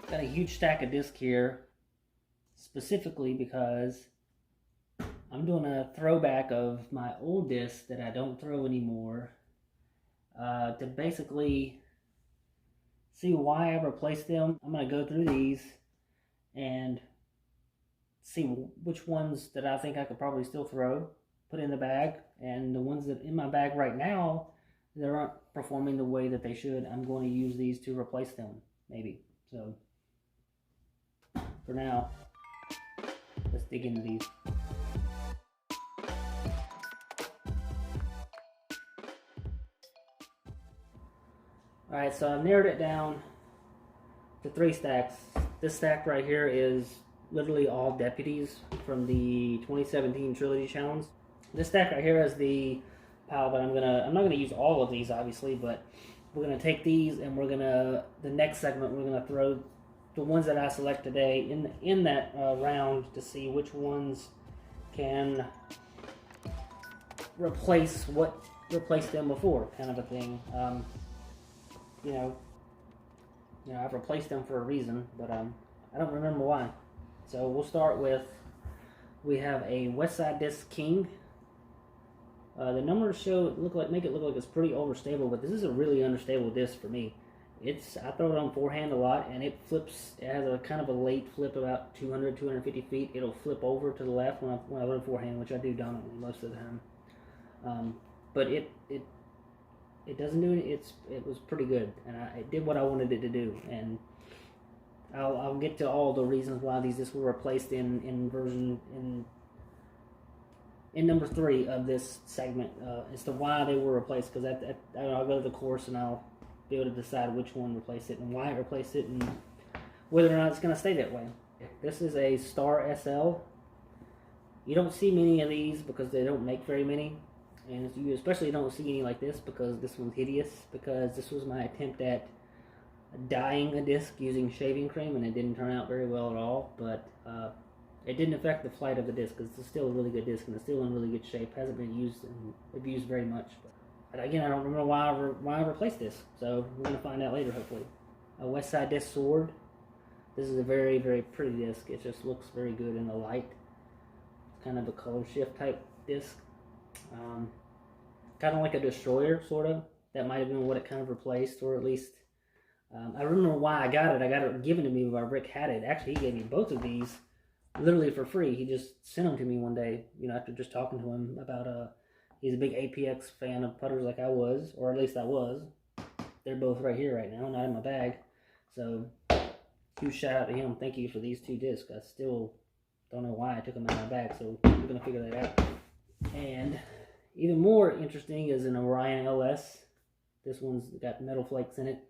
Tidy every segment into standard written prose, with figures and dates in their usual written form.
Got a huge stack of discs here, specifically because I'm doing a throwback of my old discs that I don't throw anymore, to basically see why I replaced them. I'm going to go through these and see which ones that I think I could probably still throw, put in the bag, and the ones that in my bag right now that aren't performing the way that they should, I'm going to use these to replace them, maybe. So for now, let's dig into these. Alright, so I've narrowed it down to 3 stacks. This stack right here is literally all deputies from the 2017 Trilogy Challenge. This stack right here is the pile that I'm not gonna use all of these obviously, but we're gonna take these and we're gonna, the next segment, we're gonna throw the ones that I select today in that round to see which ones can replace what replaced them before, kind of a thing. You know, I've replaced them for a reason, but I don't remember why. So we'll start with, we have a West Side Disc King. The numbers make it look like it's pretty overstable, but this is a really understable disc for me. I throw it on forehand a lot, and it flips. It has a kind of a late flip, about 200, 250 feet. It'll flip over to the left when I run forehand, which I do dominantly most of the time. But it doesn't do it. It was pretty good, and it did what I wanted it to do. And I'll get to all the reasons why these discs were replaced in number 3 of this segment, as to why they were replaced. Because I'll go to the course and I'll be able to decide which one replaced it and why it replaced it and whether or not it's going to stay that way. This is a Star SL. You don't see many of these because they don't make very many. And you especially don't see any like this because this one's hideous, because this was my attempt at dyeing a disc using shaving cream, and it didn't turn out very well at all. But it didn't affect the flight of the disc, because it's still a really good disc and it's still in really good shape. Hasn't been used and abused very much. But again, I don't remember why I replaced this, so we're going to find out later, hopefully. A West Side Disc Sword. This is a very, very pretty disc. It just looks very good in the light. It's kind of a color shift type disc. Kind of like a Destroyer, sort of. That might have been what it kind of replaced, or at least I remember why I got it. I got it given to me by Rick had it. Actually, he gave me both of these literally for free. He just sent them to me one day, after just talking to him about he's a big APX fan of putters like I was, or at least I was. They're both right here right now, not in my bag. So huge shout out to him. Thank you for these 2 discs. I still don't know why I took them out of my bag, so we're gonna figure that out. And even more interesting is an Orion LS. This one's got metal flakes in it.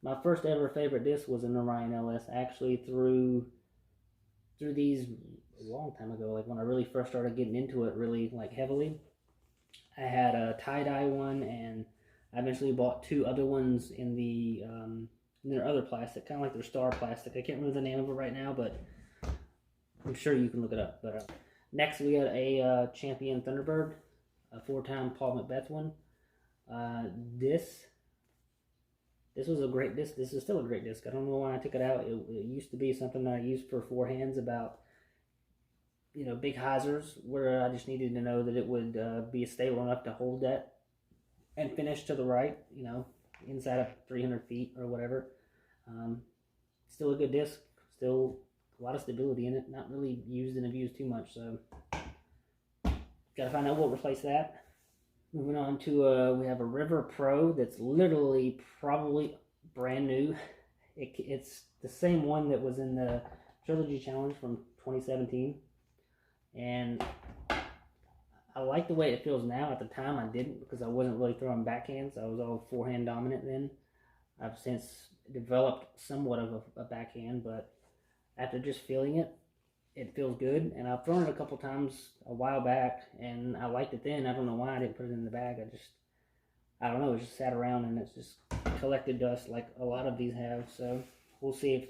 My first ever favorite disc was an Orion LS. I actually threw these a long time ago, like when I really first started getting into it really heavily. I had a tie-dye one, and I eventually bought 2 other ones in their other plastic, kind of like their Star plastic. I can't remember the name of it right now, but I'm sure you can look it up. But next we got a Champion Thunderbird, a 4-time Paul Macbeth one. This was a great disc. This is still a great disc. I don't know why I took it out. It used to be something that I used for forehands about, big hyzers, where I just needed to know that it would be stable enough to hold that and finish to the right, inside of 300 feet or whatever. Still a good disc. Still a lot of stability in it. Not really used and abused too much, so gotta find out what replaced that. Moving on to, we have a River Pro that's literally probably brand new. It's the same one that was in the Trilogy Challenge from 2017. And I like the way it feels now. At the time I didn't, because I wasn't really throwing backhands. I was all forehand dominant then. I've since developed somewhat of a backhand, but after just feeling it, it feels good. And I've thrown it a couple times a while back, and I liked it then. I don't know why I didn't put it in the bag. I don't know, it just sat around and it's just collected dust like a lot of these have. So we'll see if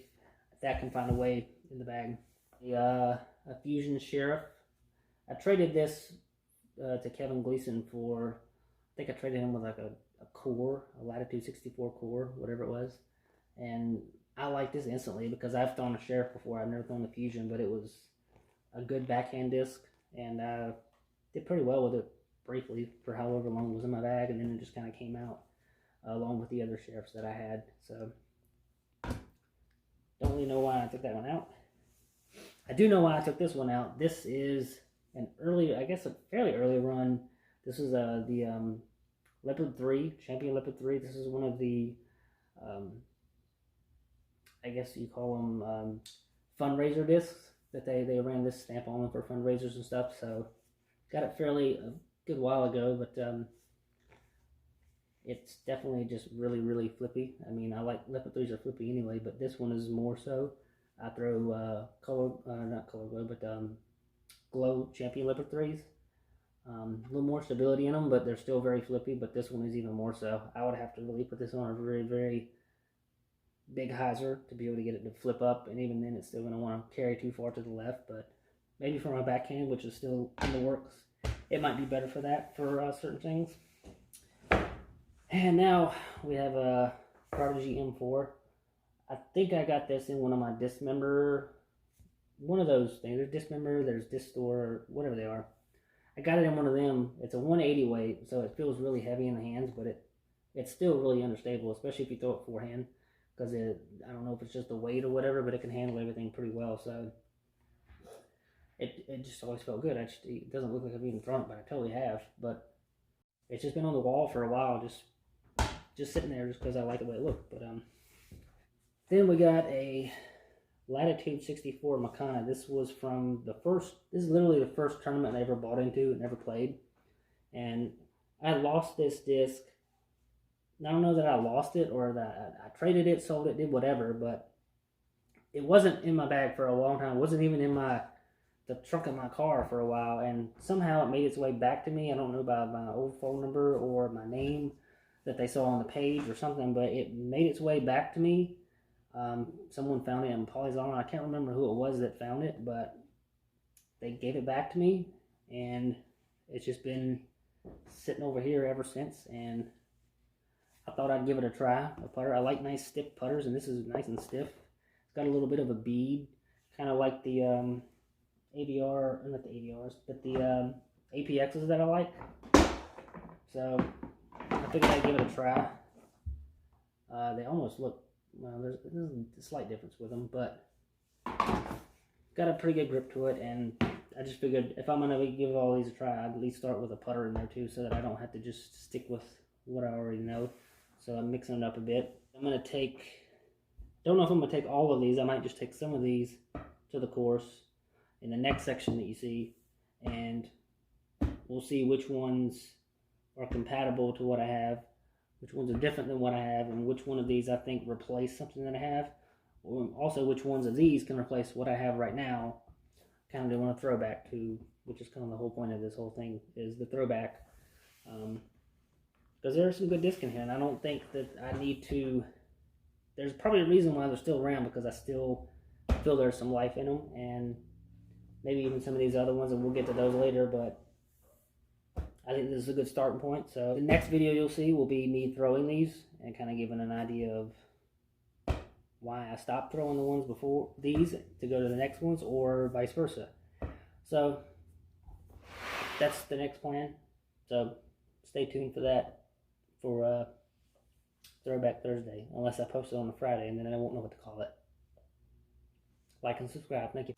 that can find a way in the bag. A Fusion Sheriff. I traded this to Kevin Gleason for, I think I traded him with like a core, a Latitude 64 core, whatever it was. And I like this instantly because I've thrown a Sheriff before. I've never thrown the Fusion, but it was a good backhand disc, and I did pretty well with it briefly for however long it was in my bag, and then it just kind of came out along with the other Sheriffs that I had. So don't really know why I took that one out. I do know why I took this one out. This is an early, I guess a fairly early run. This is the Leopard 3, Champion Leopard 3. This is one of the, I guess you call them fundraiser discs that they ran this stamp on them for fundraisers and stuff. So got it fairly a good while ago, but it's definitely just really, really flippy. I mean, I like Leopard 3s are flippy anyway, but this one is more so. I throw not color glow, but glow Champion Leopard 3s. A little more stability in them, but they're still very flippy, but this one is even more so. I would have to really put this on a very, very big hyzer to be able to get it to flip up, and even then it's still going to want to carry too far to the left, but maybe for my backhand, which is still in the works, it might be better for that, for certain things. And now we have a Prodigy M4. I think I got this in one of my Dismember, one of those things. There's Dismember, there's Disc Store, whatever they are. I got it in one of them. It's a 180 weight, so it feels really heavy in the hands, but it's still really understable, especially if you throw it forehand, because I don't know if it's just the weight or whatever, but it can handle everything pretty well. So it just always felt good. It doesn't look like I've even thrown it, but I totally have. But it's just been on the wall for a while, just sitting there, just because I like the way it looked. But then we got a Latitude 64 Makana. This was from this is literally the first tournament I ever bought into and ever played. And I lost this disc. I don't know that I lost it or that I traded it, sold it, did whatever, but it wasn't in my bag for a long time. It wasn't even in the trunk of my car for a while, and somehow it made its way back to me. I don't know about my old phone number or my name that they saw on the page or something, but it made its way back to me. Someone found it in Polyzon. I can't remember who it was that found it, but they gave it back to me, and it's just been sitting over here ever since, and I thought I'd give it a try, a putter. I like nice stiff putters, and this is nice and stiff. It's got a little bit of a bead, kind of like the AVR, not the AVRs, but the APXs that I like. So I figured I'd give it a try. They almost look, well, there's a slight difference with them, but got a pretty good grip to it, and I just figured if I'm going to give all these a try, I'd at least start with a putter in there too, so that I don't have to just stick with what I already know. So I'm mixing it up a bit. I'm going to take, don't know if I'm going to take all of these. I might just take some of these to the course in the next section that you see, and we'll see which ones are compatible to what I have, which ones are different than what I have, and which one of these I think replace something that I have, or also which ones of these can replace what I have right now, kind of doing a throwback to, which is kind of the whole point of this whole thing, is the throwback. Because there are some good discs in here, and I don't think that I need to, there's probably a reason why they're still around, because I still feel there's some life in them, and maybe even some of these other ones, and we'll get to those later, but I think this is a good starting point. So the next video you'll see will be me throwing these, and kind of giving an idea of why I stopped throwing the ones before these to go to the next ones, or vice versa. So that's the next plan. So stay tuned for that, for Throwback Thursday, unless I post it on a Friday, and then I won't know what to call it. Like and subscribe. Thank you.